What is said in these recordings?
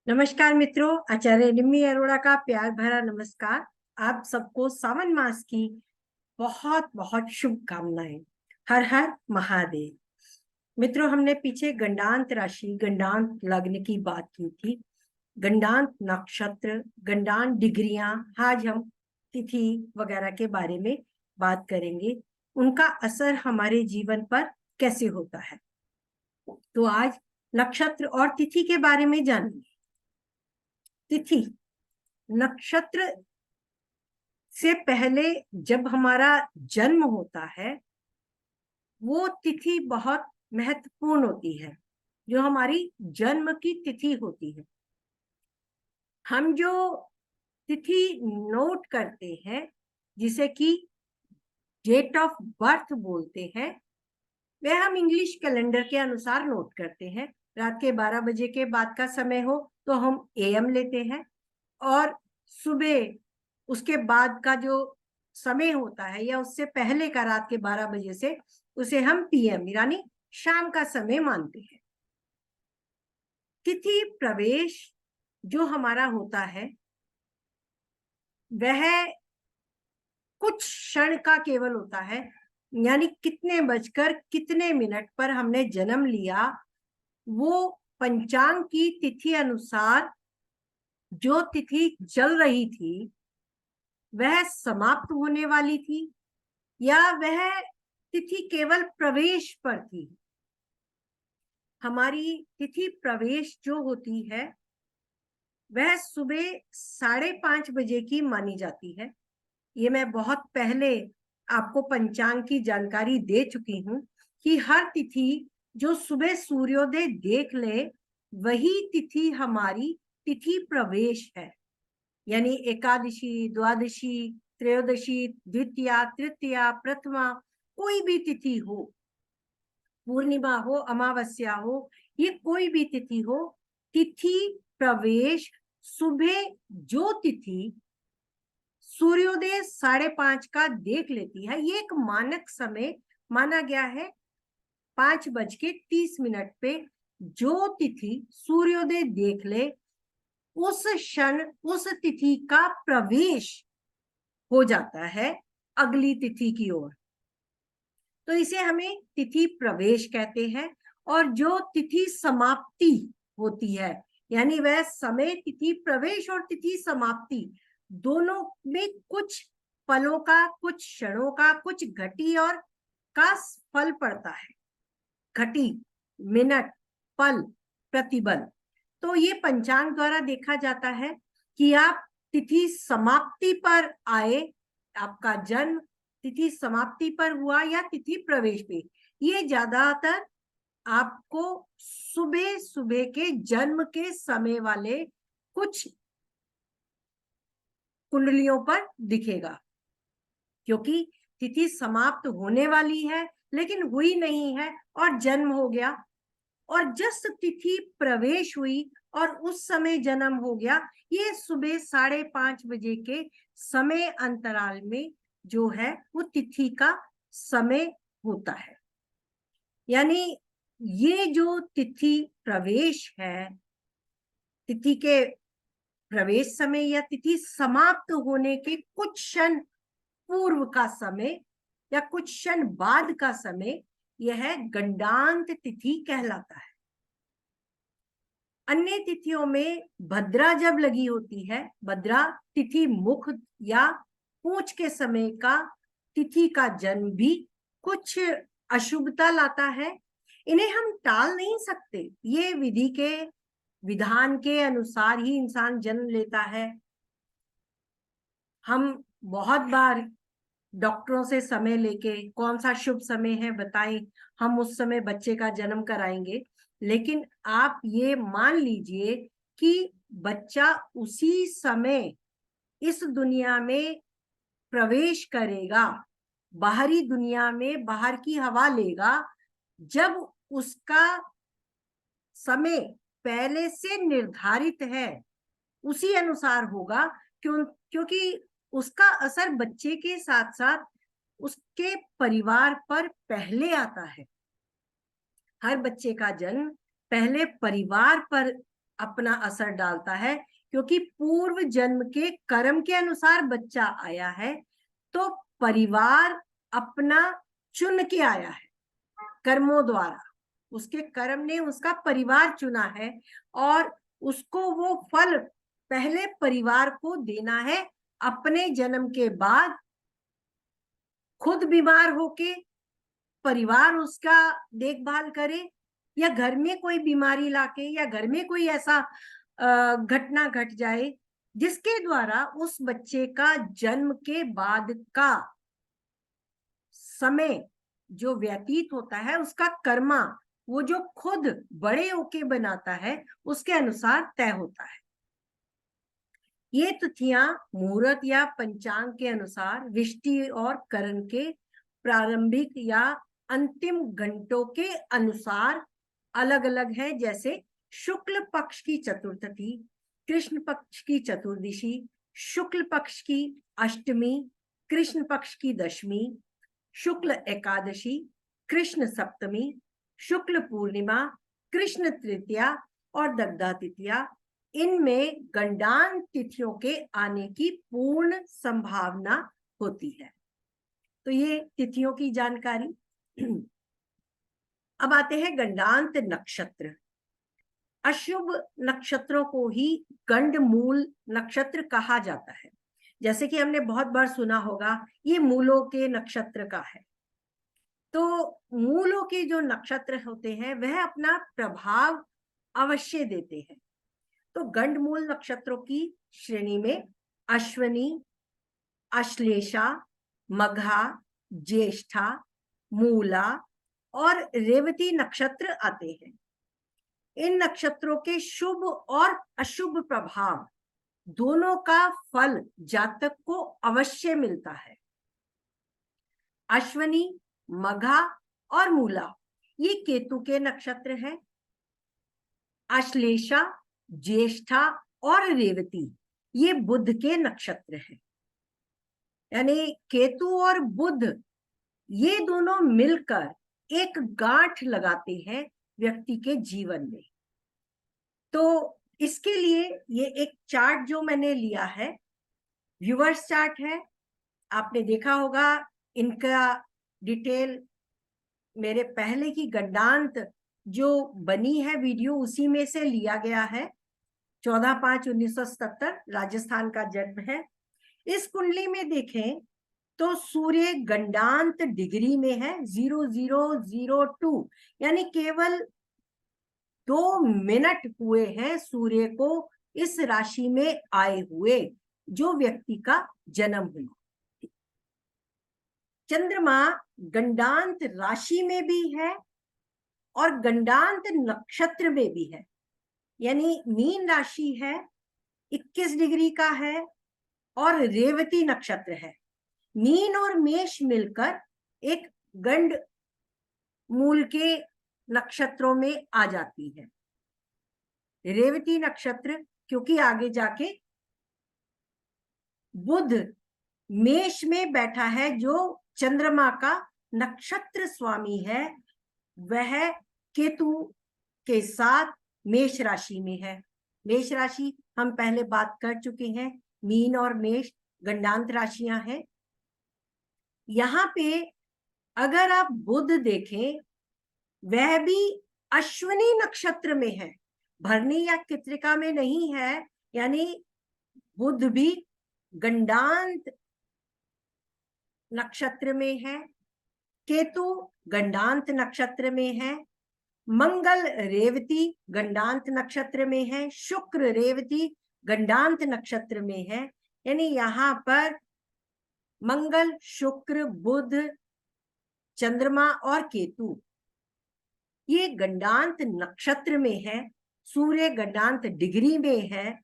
नमस्कार मित्रों, आचार्य निम्मी अरोड़ा का प्यार भरा नमस्कार। आप सबको सावन मास की बहुत बहुत शुभकामनाएं। हर हर महादेव। मित्रों, हमने पीछे गंडांत राशि, गंडांत लग्न की बात की थी। गंडांत नक्षत्र, गंडांत डिग्रियां, आज हम तिथि वगैरह के बारे में बात करेंगे। उनका असर हमारे जीवन पर कैसे होता है, तो आज नक्षत्र और तिथि के बारे में जानेंगे। तिथि, नक्षत्र से पहले जब हमारा जन्म होता है, वो तिथि बहुत महत्वपूर्ण होती है, जो हमारी जन्म की तिथि होती है। हम जो तिथि नोट करते हैं, जिसे कि डेट ऑफ बर्थ बोलते हैं, वह हम इंग्लिश कैलेंडर के अनुसार नोट करते हैं। रात के 12 बजे के बाद का समय हो तो हम एएम लेते हैं, और सुबह उसके बाद का जो समय होता है या उससे पहले का रात के 12 बजे से, उसे हम पीएम यानी शाम का समय मानते हैं। तिथि प्रवेश जो हमारा होता है, वह कुछ क्षण का केवल होता है, यानी कितने बजकर कितने मिनट पर हमने जन्म लिया, वो पंचांग की तिथि अनुसार जो तिथि चल रही थी वह समाप्त होने वाली थी, या वह तिथि केवल प्रवेश पर थी। हमारी तिथि प्रवेश जो होती है, वह सुबह 5:30 बजे की मानी जाती है। ये मैं बहुत पहले आपको पंचांग की जानकारी दे चुकी हूं कि हर तिथि जो सुबह सूर्योदय देख ले, वही तिथि हमारी तिथि प्रवेश है। यानी एकादशी, द्वादशी, त्रयोदशी, द्वितीया, तृतीया, प्रथमा, कोई भी तिथि हो, पूर्णिमा हो, अमावस्या हो, ये कोई भी तिथि हो, तिथि प्रवेश सुबह जो तिथि सूर्योदय 5:30 का देख लेती है, ये एक मानक समय माना गया है। 5:30 पे जो तिथि सूर्योदय देख ले, उस क्षण उस तिथि का प्रवेश हो जाता है अगली तिथि की ओर, तो इसे हमें तिथि प्रवेश कहते हैं। और जो तिथि समाप्ति होती है, यानी वह समय, तिथि प्रवेश और तिथि समाप्ति दोनों में कुछ पलों का, कुछ क्षणों का, कुछ घटी और का फल पड़ता है। घटी, मिनट, पल, प्रतिबल। तो ये पंचांग द्वारा देखा जाता है कि आप तिथि समाप्ति पर आए, आपका जन्म तिथि समाप्ति पर हुआ या तिथि प्रवेश पे। ये ज्यादातर आपको सुबह सुबह के जन्म के समय वाले कुछ कुंडलियों पर दिखेगा, क्योंकि तिथि समाप्त होने वाली है लेकिन हुई नहीं है और जन्म हो गया, और जिस तिथि प्रवेश हुई और उस समय जन्म हो गया, ये सुबह 5:30 बजे के समय अंतराल में जो है वो तिथि का समय होता है। यानी ये जो तिथि प्रवेश है, तिथि के प्रवेश समय या तिथि समाप्त होने के कुछ क्षण पूर्व का समय या कुछ क्षण बाद का समय, यह गंडांत तिथि कहलाता है। अन्य तिथियों में भद्रा जब लगी होती है, भद्रा तिथि मुख या पूंछ के समय का तिथि का जन्म भी कुछ अशुभता लाता है। इन्हें हम टाल नहीं सकते, ये विधि के विधान के अनुसार ही इंसान जन्म लेता है। हम बहुत बार डॉक्टरों से समय लेके कौन सा शुभ समय है बताएं, हम उस समय बच्चे का जन्म कराएंगे, लेकिन आप ये मान लीजिए कि बच्चा उसी समय इस दुनिया में प्रवेश करेगा, बाहरी दुनिया में बाहर की हवा लेगा, जब उसका समय पहले से निर्धारित है उसी अनुसार होगा। क्योंकि उसका असर बच्चे के साथ साथ उसके परिवार पर पहले आता है। हर बच्चे का जन्म पहले परिवार पर अपना असर डालता है, क्योंकि पूर्व जन्म के कर्म के अनुसार बच्चा आया है, तो परिवार अपना चुन के आया है कर्मों द्वारा, उसके कर्म ने उसका परिवार चुना है और उसको वो फल पहले परिवार को देना है। अपने जन्म के बाद खुद बीमार होके परिवार उसका देखभाल करे, या घर में कोई बीमारी लाके, या घर में कोई ऐसा घटना घट जाए जिसके द्वारा उस बच्चे का जन्म के बाद का समय जो व्यतीत होता है, उसका कर्मा वो जो खुद बड़े होके बनाता है उसके अनुसार तय होता है। ये तिथियां मुहूर्त या पंचांग के अनुसार विष्टि और करण के प्रारंभिक या अंतिम घंटों के अनुसार अलग अलग है। जैसे शुक्ल पक्ष की चतुर्थी, कृष्ण पक्ष की चतुर्दशी, शुक्ल पक्ष की अष्टमी, कृष्ण पक्ष की दशमी, शुक्ल एकादशी, कृष्ण सप्तमी, शुक्ल पूर्णिमा, कृष्ण तृतीया और दग्धा तिथिया। इनमें गंडान तिथियों के आने की पूर्ण संभावना होती है। तो ये तिथियों की जानकारी। अब आते हैं गंडांत नक्षत्र। अशुभ नक्षत्रों को ही गंडमूल नक्षत्र कहा जाता है। जैसे कि हमने बहुत बार सुना होगा, ये मूलों के नक्षत्र का है। तो मूलों के जो नक्षत्र होते हैं वह अपना प्रभाव अवश्य देते हैं। तो गंडमूल नक्षत्रों की श्रेणी में अश्विनी, अश्लेषा, मघा, ज्येष्ठा, मूला और रेवती नक्षत्र आते हैं। इन नक्षत्रों के शुभ और अशुभ प्रभाव दोनों का फल जातक को अवश्य मिलता है। अश्विनी, मघा और मूला ये केतु के नक्षत्र हैं। अश्लेषा, ज्येष्ठा और रेवती ये बुध के नक्षत्र हैं। यानी केतु और बुध ये दोनों मिलकर एक गांठ लगाते हैं व्यक्ति के जीवन में। तो इसके लिए ये एक चार्ट जो मैंने लिया है, व्यूअर्स चार्ट है, आपने देखा होगा। इनका डिटेल मेरे पहले की गंडांत जो बनी है वीडियो उसी में से लिया गया है। 14/5/1977 राजस्थान का जन्म है। इस कुंडली में देखें तो सूर्य गंडांत डिग्री में है 0002, यानी केवल 2 मिनट हुए हैं सूर्य को इस राशि में आए हुए जो व्यक्ति का जन्म हुआ। चंद्रमा गंडांत राशि में भी है और गंडांत नक्षत्र में भी है। यानी मीन राशि है, 21 डिग्री का है और रेवती नक्षत्र है। मीन और मेष मिलकर एक गंड मूल के नक्षत्रों में आ जाती है। रेवती नक्षत्र क्योंकि आगे जाके बुध मेष में बैठा है, जो चंद्रमा का नक्षत्र स्वामी है, वह केतु के साथ मेष राशि में है। मेष राशि हम पहले बात कर चुके हैं, मीन और मेष गंडांत राशियां हैं। यहाँ पे अगर आप बुध देखें, वह भी अश्विनी नक्षत्र में है, भरणी या कृत्तिका में नहीं है। यानी बुध भी गंडांत नक्षत्र में है, केतु गंडांत नक्षत्र में है, मंगल रेवती गंडांत नक्षत्र में है, शुक्र रेवती गंडांत नक्षत्र में है। यानी यहाँ पर मंगल, शुक्र, बुध, चंद्रमा और केतु ये गंडांत नक्षत्र में है। सूर्य गंडांत डिग्री में है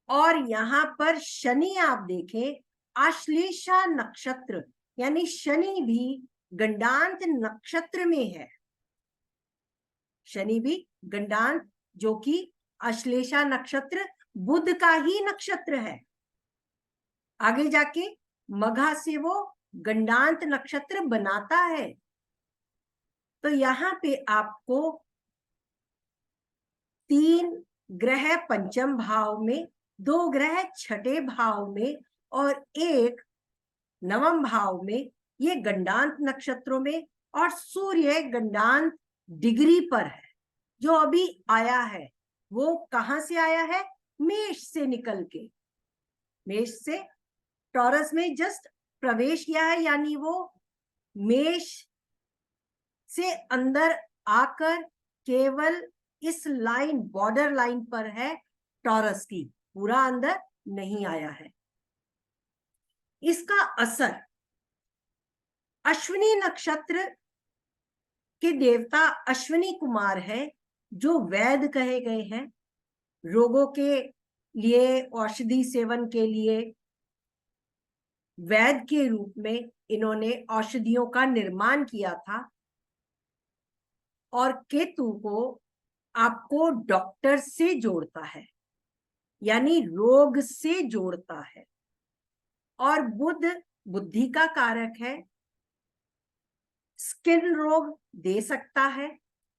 और यहाँ पर शनि आप देखें आश्लेषा नक्षत्र, यानी शनि भी गंडांत नक्षत्र में है। शनि भी गंडांत जो कि आश्लेषा नक्षत्र बुध का ही नक्षत्र है। आगे जाके मघा से वो गंडांत नक्षत्र बनाता है। तो यहाँ पे आपको 3 ग्रह पंचम भाव में, 2 ग्रह छठे भाव में और 1 नवम भाव में, ये गंडांत नक्षत्रों में, और सूर्य गंडांत डिग्री पर है। जो अभी आया है वो कहां से आया है? मेष से निकल के, मेष से टॉरस में जस्ट प्रवेश किया है, यानी वो मेष से अंदर आकर केवल इस लाइन, बॉर्डर लाइन पर है टॉरस की, पूरा अंदर नहीं आया है। इसका असर अश्विनी नक्षत्र के देवता अश्विनी कुमार है, जो वैद्य कहे गए हैं। रोगों के लिए, औषधि सेवन के लिए वैद्य के रूप में इन्होंने औषधियों का निर्माण किया था। और केतु को आपको डॉक्टर से जोड़ता है, यानी रोग से जोड़ता है। और बुध बुद्धि का कारक है, स्किन रोग दे सकता है,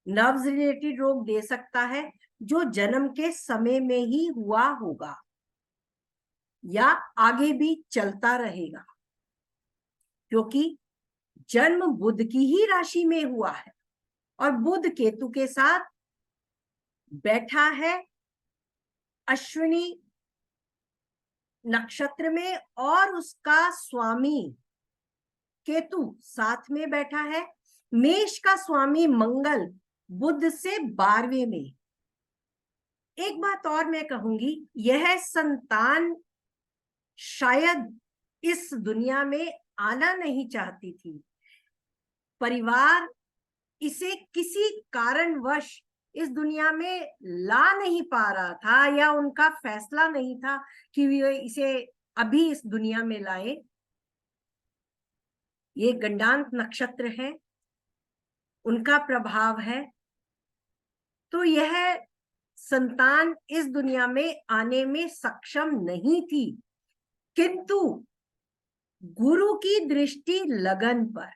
नर्व्स रिलेटेड रोग दे सकता है, जो जन्म के समय में ही हुआ होगा या आगे भी चलता रहेगा, क्योंकि जन्म बुध की ही राशि में हुआ है और बुध केतु के साथ बैठा है अश्विनी नक्षत्र में, और उसका स्वामी केतु साथ में बैठा है। मेष का स्वामी मंगल बुध से 12वें में। एक बात और मैं कहूंगी, यह संतान शायद इस दुनिया में आना नहीं चाहती थी। परिवार इसे किसी कारणवश इस दुनिया में ला नहीं पा रहा था, या उनका फैसला नहीं था कि वे इसे अभी इस दुनिया में लाए। ये गंडांत नक्षत्र है, उनका प्रभाव है। तो यह संतान इस दुनिया में आने में सक्षम नहीं थी, किंतु गुरु की दृष्टि लगन पर,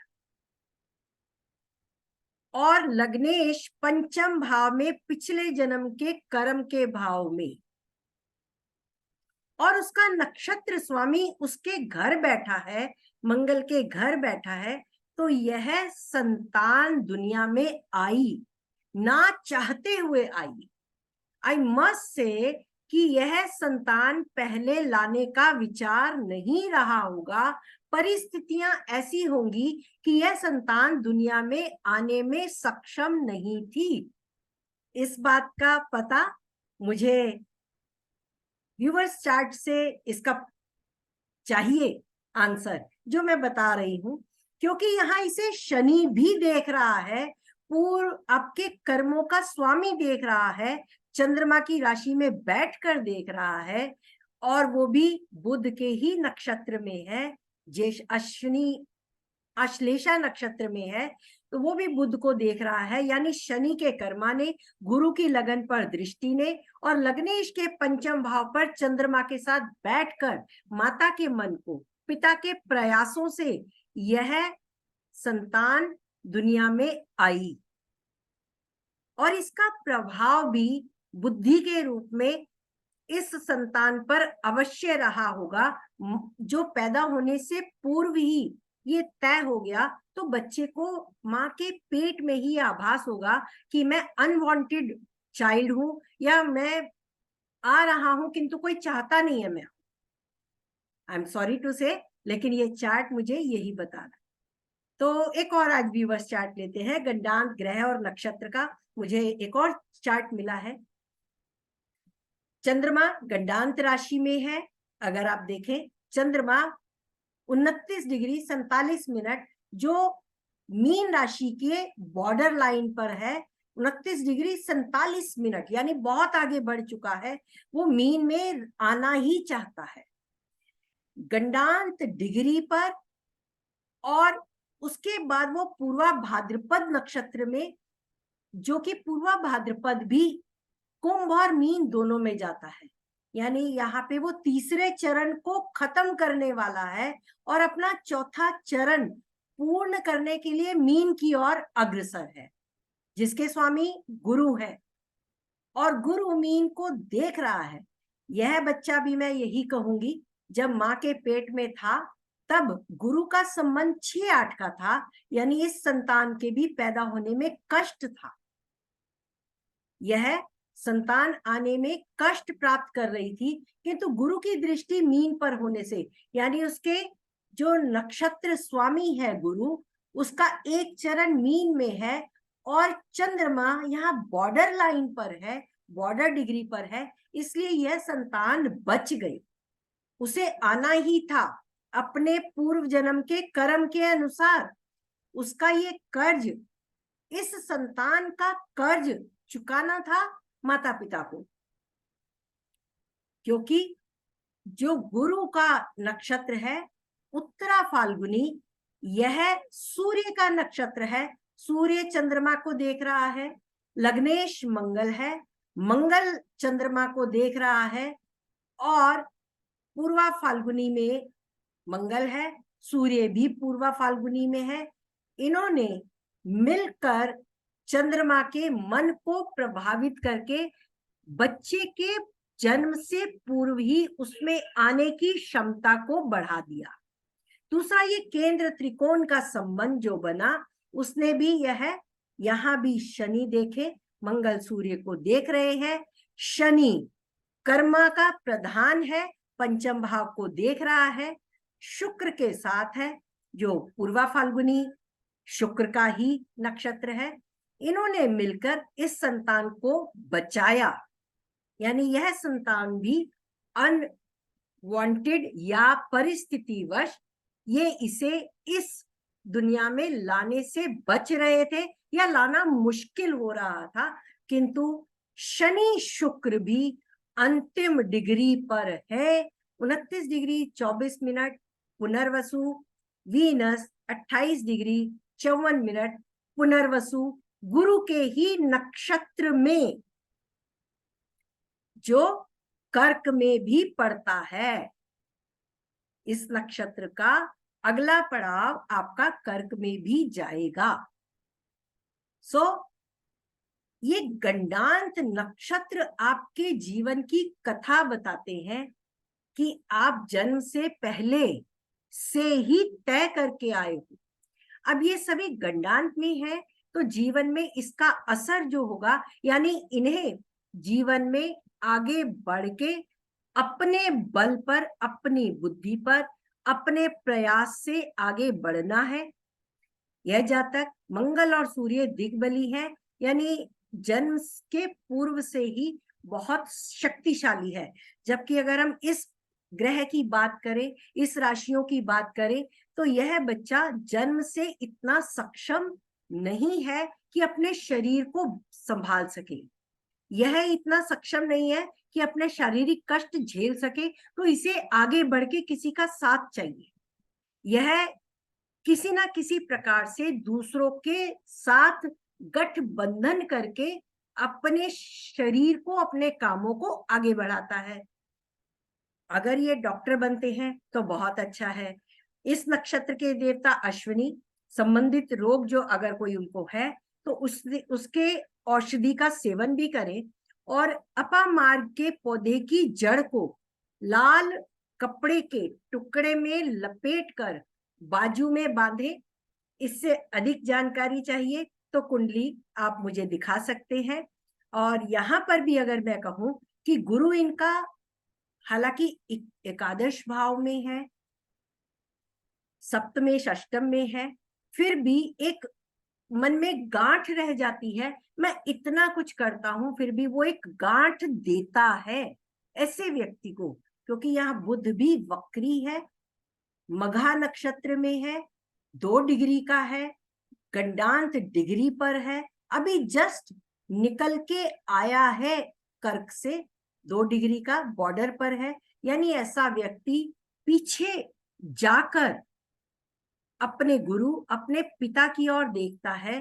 और लग्नेश पंचम भाव में पिछले जन्म के कर्म के भाव में, और उसका नक्षत्र स्वामी उसके घर बैठा है, मंगल के घर बैठा है। तो यह संतान दुनिया में आई, ना चाहते हुए आई। आई मस्ट से कि यह संतान पहले लाने का विचार नहीं रहा होगा, परिस्थितियां ऐसी होंगी कि यह संतान दुनिया में आने में सक्षम नहीं थी। इस बात का पता मुझे व्यूअर्स चार्ट से इसका चाहिए आंसर, जो मैं बता रही हूं, क्योंकि यहाँ इसे शनि भी देख रहा है, पूर्व आपके कर्मों का स्वामी देख रहा है, चंद्रमा की राशि में बैठकर देख रहा है, और वो भी बुध के ही नक्षत्र में है, जेश अश्विनी आश्लेषा नक्षत्र में है, तो वो भी बुध को देख रहा है। यानी शनि के कर्मा ने, गुरु की लगन पर दृष्टि ने, और लग्नेश के पंचम भाव पर चंद्रमा के साथ बैठकर माता के मन को, पिता के प्रयासों से यह संतान दुनिया में आई, और इसका प्रभाव भी बुद्धि के रूप में इस संतान पर अवश्य रहा होगा, जो पैदा होने से पूर्व ही ये तय हो गया। तो बच्चे को माँ के पेट में ही आभास होगा कि मैं अनवांटेड चाइल्ड हूं, या मैं आ रहा हूं किंतु कोई चाहता नहीं है। मैं आई एम सॉरी टू से, लेकिन ये चार्ट मुझे यही बता रहा। तो एक और आज व्यूवर्स चार्ट लेते हैं गंडांत ग्रह और नक्षत्र का। मुझे एक और चार्ट मिला है। चंद्रमा गंडांत राशि में है। अगर आप देखें, चंद्रमा 29 डिग्री 47 मिनट, जो मीन राशि के बॉर्डर लाइन पर है, 29 डिग्री 47 मिनट, यानी बहुत आगे बढ़ चुका है। वो मीन में आना ही चाहता है, गंडांत डिग्री पर, और उसके बाद वो पूर्वा भाद्रपद नक्षत्र में, जो कि पूर्वा भाद्रपद भी कुंभ और मीन दोनों में जाता है। यानी यहाँ पे वो तीसरे चरण को खत्म करने वाला है, और अपना चौथा चरण पूर्ण करने के लिए मीन की ओर अग्रसर है, जिसके स्वामी गुरु है। और गुरु मीन को देख रहा है। यह बच्चा भी, मैं यही कहूंगी, जब माँ के पेट में था तब गुरु का संबंध 6-8 का था, यानी इस संतान के भी पैदा होने में कष्ट था। यह संतान आने में कष्ट प्राप्त कर रही थी, किंतु गुरु की दृष्टि मीन पर होने से, यानी उसके जो नक्षत्र स्वामी है गुरु, उसका एक चरण मीन में है और चंद्रमा यहाँ बॉर्डर लाइन पर है, बॉर्डर डिग्री पर है, इसलिए यह संतान बच गई। उसे आना ही था अपने पूर्व जन्म के कर्म के अनुसार। उसका ये कर्ज, इस संतान का कर्ज चुकाना था माता पिता को, क्योंकि जो गुरु का नक्षत्र है उत्तरा फाल्गुनी, यह सूर्य का नक्षत्र है। सूर्य चंद्रमा को देख रहा है, लग्नेश मंगल है, मंगल चंद्रमा को देख रहा है, और पूर्वा फाल्गुनी में मंगल है, सूर्य भी पूर्वा फाल्गुनी में है। इन्होंने मिलकर चंद्रमा के मन को प्रभावित करके बच्चे के जन्म से पूर्व ही उसमें आने की क्षमता को बढ़ा दिया। दूसरा, ये केंद्र त्रिकोण का संबंध जो बना, उसने भी यह, यहां भी शनि देखे, मंगल सूर्य को देख रहे हैं। शनि कर्मा का प्रधान है, पंचम भाव को देख रहा है, शुक्र के साथ है, जो पूर्वा फाल्गुनी शुक्र का ही नक्षत्र है। इन्होंने मिलकर इस संतान को बचाया, यानी यह संतान भी अनवांटेड या परिस्थितिवश ये इसे इस दुनिया में लाने से बच रहे थे, या लाना मुश्किल हो रहा था, किंतु शनि शुक्र भी अंतिम डिग्री पर है। 29 degree 24 minute Punarvasu, Venus 28 degree 54 minute Punarvasu, गुरु के ही नक्षत्र में, जो कर्क में भी पड़ता है। इस नक्षत्र का अगला पड़ाव आपका कर्क में भी जाएगा। ये गंडांत नक्षत्र आपके जीवन की कथा बताते हैं कि आप जन्म से पहले से ही तय करके आए हो। अब ये सभी गंडांत में है, तो जीवन में इसका असर जो होगा, यानी इन्हें जीवन में आगे बढ़ के अपने बल पर, अपनी बुद्धि पर, अपने प्रयास से आगे बढ़ना है। यह जातक मंगल और सूर्य दिग्बली है, यानी जन्म के पूर्व से ही बहुत शक्तिशाली है। जबकि अगर हम इस ग्रह की बात करें, इस राशियों की बात करें, तो यह बच्चा जन्म से इतना सक्षम नहीं है कि अपने शरीर को संभाल सके। यह इतना सक्षम नहीं है कि अपने शारीरिक कष्ट झेल सके, तो इसे आगे बढ़ के किसी का साथ चाहिए। यह किसी ना किसी प्रकार से दूसरों के साथ गठबंधन करके अपने शरीर को, अपने कामों को आगे बढ़ाता है। अगर ये डॉक्टर बनते हैं तो बहुत अच्छा है। इस नक्षत्र के देवता अश्विनी, संबंधित रोग जो अगर कोई उनको है तो उसके औषधि का सेवन भी करें, और अपामार्ग के पौधे की जड़ को लाल कपड़े के टुकड़े में लपेटकर बाजू में बांधे। इससे अधिक जानकारी चाहिए तो कुंडली आप मुझे दिखा सकते हैं। और यहाँ पर भी अगर मैं कहूं कि गुरु इनका हालांकि एकादश भाव में है, सप्तमेश अष्टम में है, फिर भी एक मन में गांठ रह जाती है, मैं इतना कुछ करता हूं फिर भी वो एक गांठ देता है ऐसे व्यक्ति को, क्योंकि यहाँ बुध भी वक्री है, मघा नक्षत्र में है, 2 डिग्री का है, गंडांत डिग्री पर है, अभी जस्ट निकल के आया है कर्क से, 2 डिग्री का बॉर्डर पर है। यानी ऐसा व्यक्ति पीछे जाकर अपने गुरु, अपने पिता की ओर देखता है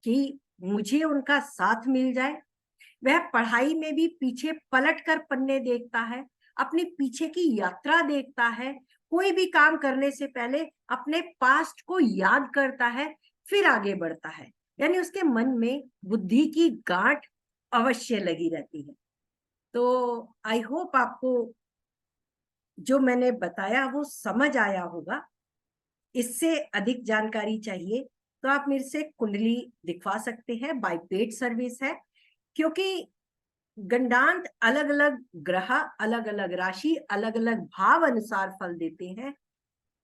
कि मुझे उनका साथ मिल जाए। वह पढ़ाई में भी पीछे पलट कर पन्ने देखता है, अपने पीछे की यात्रा देखता है, कोई भी काम करने से पहले अपने पास्ट को याद करता है, फिर आगे बढ़ता है। यानी उसके मन में बुद्धि की गांठ अवश्य लगी रहती है। तो आई होप आपको जो मैंने बताया वो समझ आया होगा। इससे अधिक जानकारी चाहिए तो आप मेरे से कुंडली दिखवा सकते हैं, बाय पेड सर्विस है। क्योंकि गंडांत अलग अलग ग्रह, अलग अलग राशि, अलग अलग भाव अनुसार फल देते हैं।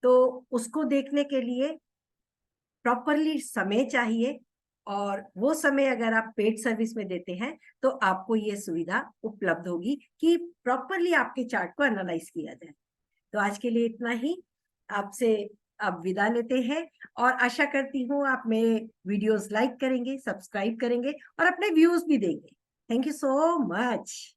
तो उसको देखने के लिए प्रॉपरली समय चाहिए, और वो समय अगर आप पेड सर्विस में देते हैं तो आपको ये सुविधा उपलब्ध होगी कि प्रॉपरली आपके चार्ट को एनालाइज किया जाए। तो आज के लिए इतना ही। आपसे अब विदा लेते हैं, और आशा करती हूँ आप मेरे वीडियोस लाइक करेंगे, सब्सक्राइब करेंगे और अपने व्यूज भी देंगे। Thank you so much.